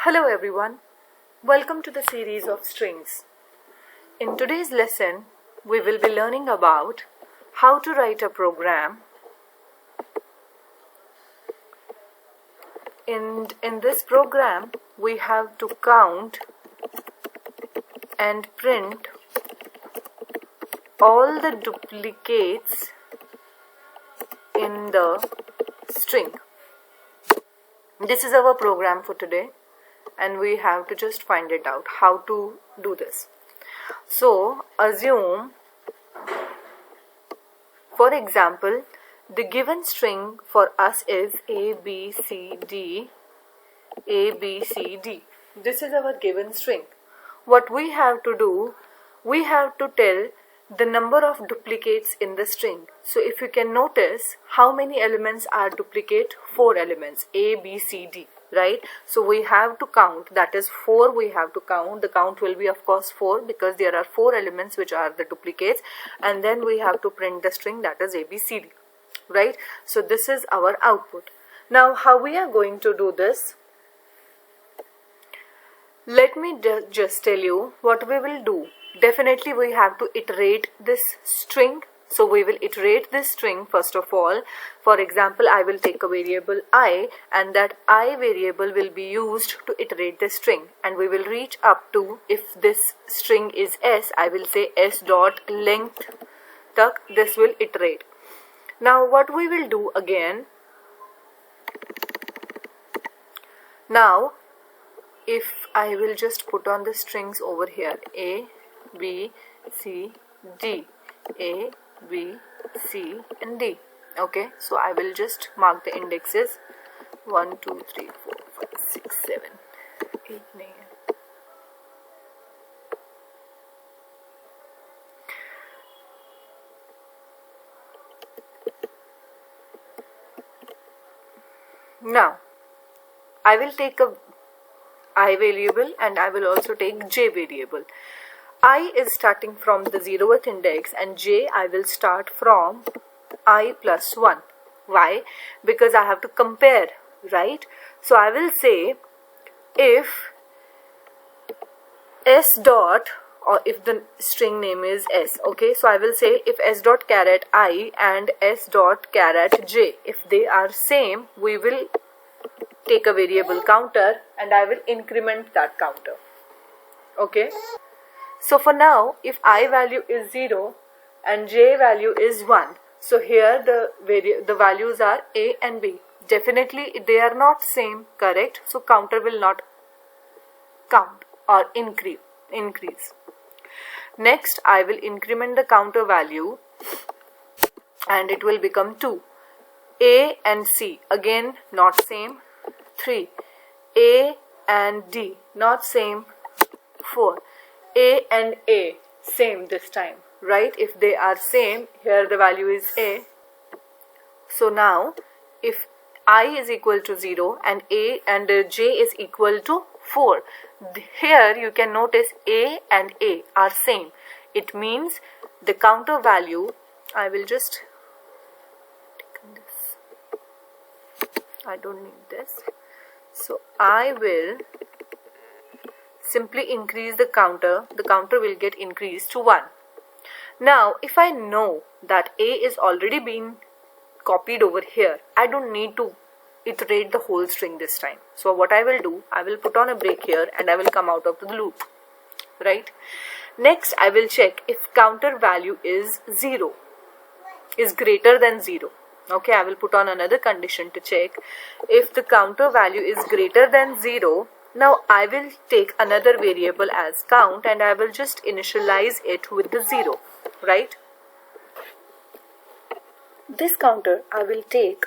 Hello everyone, welcome to the series of strings. In today's lesson, we will be learning about how to write a program. In this program, we have to count and print all the duplicates in the string. This is our program for today, and we have to just find it out how to do this. So assume, for example, the given string for us is A, B, C, D, A, B, C, D. This is our given string. What we have to do, we have to tell the number of duplicates in the string. So if you can notice, how many elements are duplicate? 4 elements, A, B, C, D, right? So we have to count, that is 4 we have to count. The count will be of course 4 because there are 4 elements which are the duplicates, and then we have to print the string, that is A, B, C, D, right? So this is our output. Now how we are going to do this? Let me just tell you what we will do. Definitely we have to iterate this string. So we will iterate this string first of all. For example, I will take a variable I, and that I variable will be used to iterate the string, and we will reach up to, if this string is S, I will say S dot length tak, this will iterate. Now what we will do again, now if I will just put on the strings over here, A, B, C, D, A, B, C and D. Okay, so I will just mark the indexes 1, 2, 3, 4, 5, 6, 7, 8, 9. Now I will take a I variable and I will also take J variable. I is starting from the 0th index and J I will start from I plus 1. Why? Because I have to compare, right? So I will say if S dot, or if the string name is S, okay, so I will say if S dot caret I and S dot caret J, if they are same, we will take a variable counter and I will increment that counter. Okay, so for now, if I value is 0 and J value is 1, so here the values are A and B. Definitely they are not same, correct? So counter will not count or increase. Next I will increment the counter value and it will become 2. A and C, again not same. 3. A and D, not same. 4. A and A, same this time, right? If they are same, here the value is A. So now if I is equal to 0 and A and J is equal to 4, here you can notice A and A are same. It means the counter value, I will just take this, I don't need this. So I will simply increase the counter will get increased to 1. Now if I know that A is already been copied over here, I don't need to iterate the whole string this time. So what I will do, I will put on a break here and I will come out of the loop, right? Next I will check if counter value is 0, is greater than 0. Okay, I will put on another condition to check. If the counter value is greater than 0, now I will take another variable as count and I will just initialize it with the 0, right? This counter I will take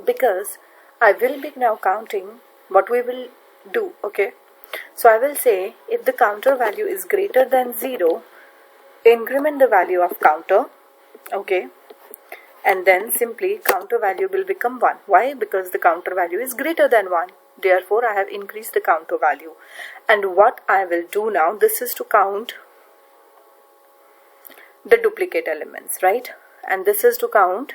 because I will be now counting what we will do, okay? So I will say if the counter value is greater than 0, increment the value of counter, okay? And then simply counter value will become 1. Why? Because the counter value is greater than 1. Therefore, I have increased the counter value. And what I will do now, this is to count the duplicate elements, right? And this is to count,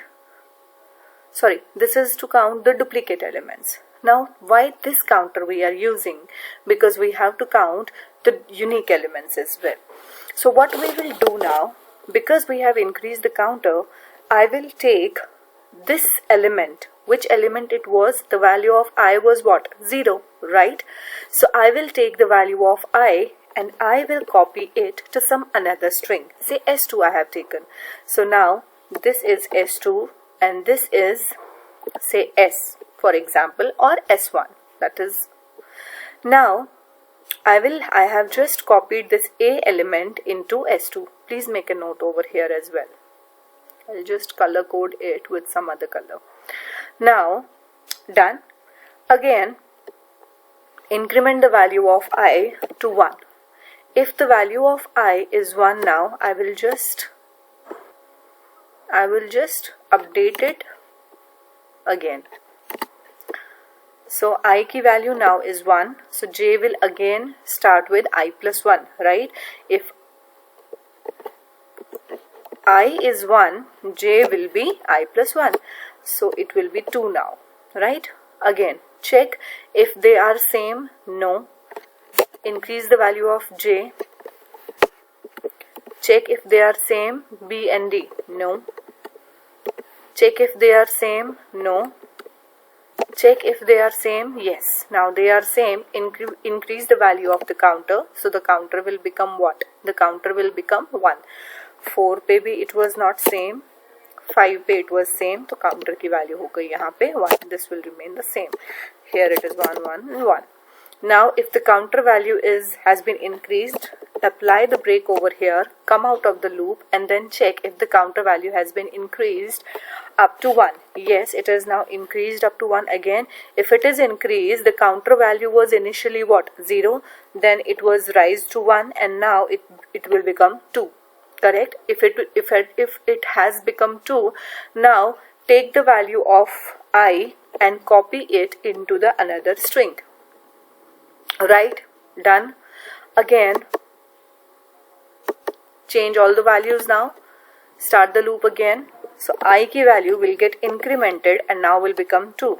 this is to count the duplicate elements. Now, why this counter we are using? Because we have to count the unique elements as well. So what we will do now, because we have increased the counter, I will take this element. Which element it was? The value of I was what? 0, right? So I will take the value of I and I will copy it to some another string. Say S2 I have taken. So now this is S2 and this is, say, S, for example, or S1. That is, now I have just copied this A element into S2. Please make a note over here as well. I'll just color code it with some other color. Now, done. Again, increment the value of I to 1. If the value of I is 1 now, I will just update it again. So I की value now is 1. So J will again start with I plus 1, right? If I is 1, J will be I plus 1. So it will be 2 now, right? Again, check if they are same, no. Increase the value of J. Check if they are same, B and D, no. Check if they are same, no. Check if they are same, yes. Now they are same, increase the value of the counter. So the counter will become what? The counter will become 1. 4 पे भी it was not same, 5 पे it was same, तो counter की value हो गई यहाँ पे 1. This will remain the same. Here it is 1, 1 and 1. Now if the counter value has been increased, apply the break over here, come out of the loop and then check if the counter value has been increased up to 1. Yes, it is now increased up to 1 again. If it is increased, the counter value was initially what? 0, then it was raised to 1 and now it will become 2. Correct? If it has become 2, now take the value of I and copy it into the another string. Right? Done. Again, change all the values now. Start the loop again. So I की value will get incremented and now will become 2.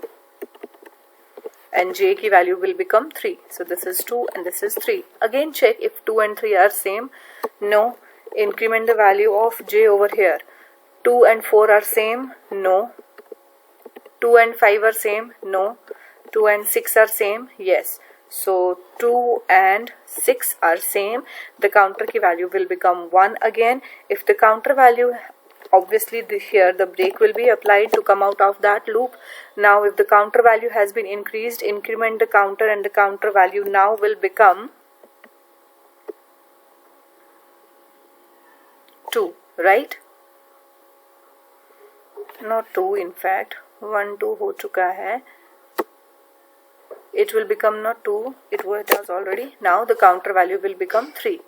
And J की value will become 3. So this is 2 and this is 3. Again check if 2 and 3 are same. No. Increment the value of J over here. 2 and 4 are same. No. 2 and 5 are same. No. 2 and 6 are same. Yes. So 2 and 6 are same. The counter की value will become 1 again. If the counter value, obviously here the break will be applied to come out of that loop. Now if the counter value has been increased, increment the counter and the counter value now will become 2, right? Not 2, in fact 1 2 हो चुका है. It will become not 2, it was already. Now the counter value will become 3.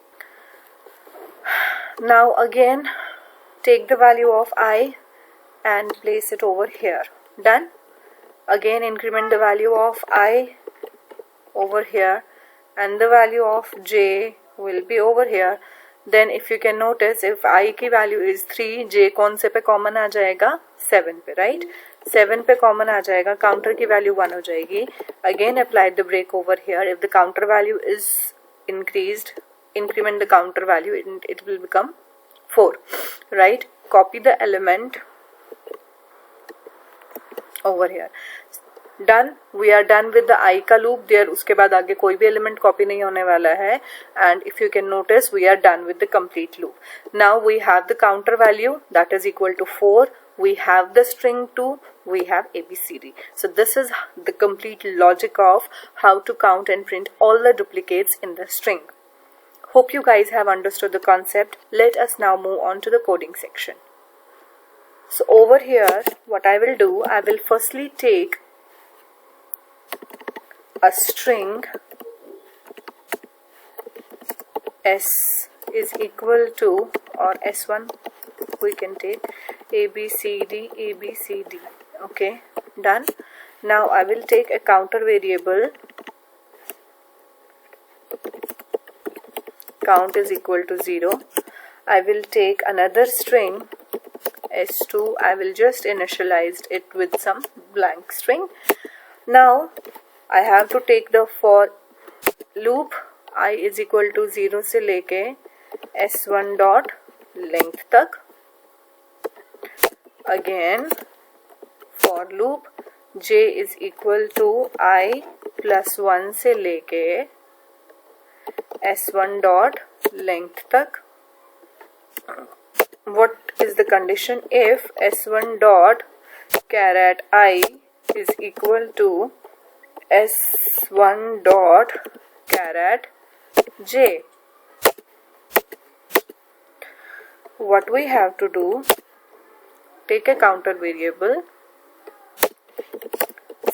Now again take the value of I and place it over here. Done. Again increment the value of I over here and the value of J will be over here. Then if you can notice, if I की value is 3, J कौन से पे common आ जाएगा? 7 पे, right? 7 पे common आ जाएगा, counter की value 1 हो जाएगी. Again apply the break over here. If the counter value is increased, increment the counter value, it will become 4, right? Copy the element over here. Done. We are done with the I का loop. There उसके बाद आगे कोई भी element copy नहीं होने वाला है. And if you can notice, we are done with the complete loop. Now we have the counter value that is equal to 4. We have the string 2. We have ABCD. So this is the complete logic of how to count and print all the duplicates in the string. Hope you guys have understood the concept. Let us now move on to the coding section. So over here, what I will do, I will firstly take a string S is equal to, or S1 we can take ABCD. Okay, done. Now I will take a counter variable, count is equal to 0. I will take another string S2. I will just initialize it with some blank string. Now I have to take the for loop I is equal to 0 से लेके s1 dot length तक. Again for loop j is equal to I plus 1 से लेके s1 dot length तक. What is the condition? If s1 dot caret I is equal to s1 dot caret j. What we have to do? Take a counter variable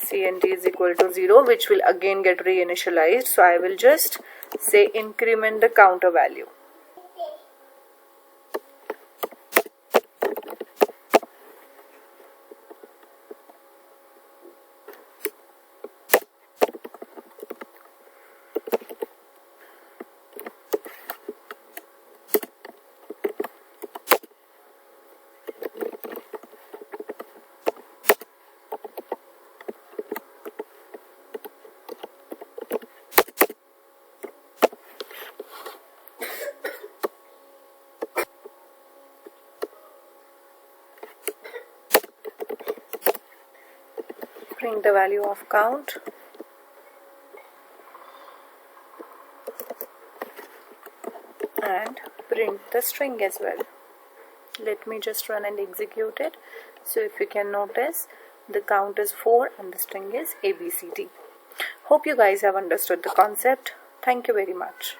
cnt is equal to 0, which will again get reinitialized. So I will just say increment the counter value. Print the value of count and print the string as well. Let me just run and execute it. So if you can notice, the count is 4 and the string is ABCD. Hope you guys have understood the concept. Thank you very much.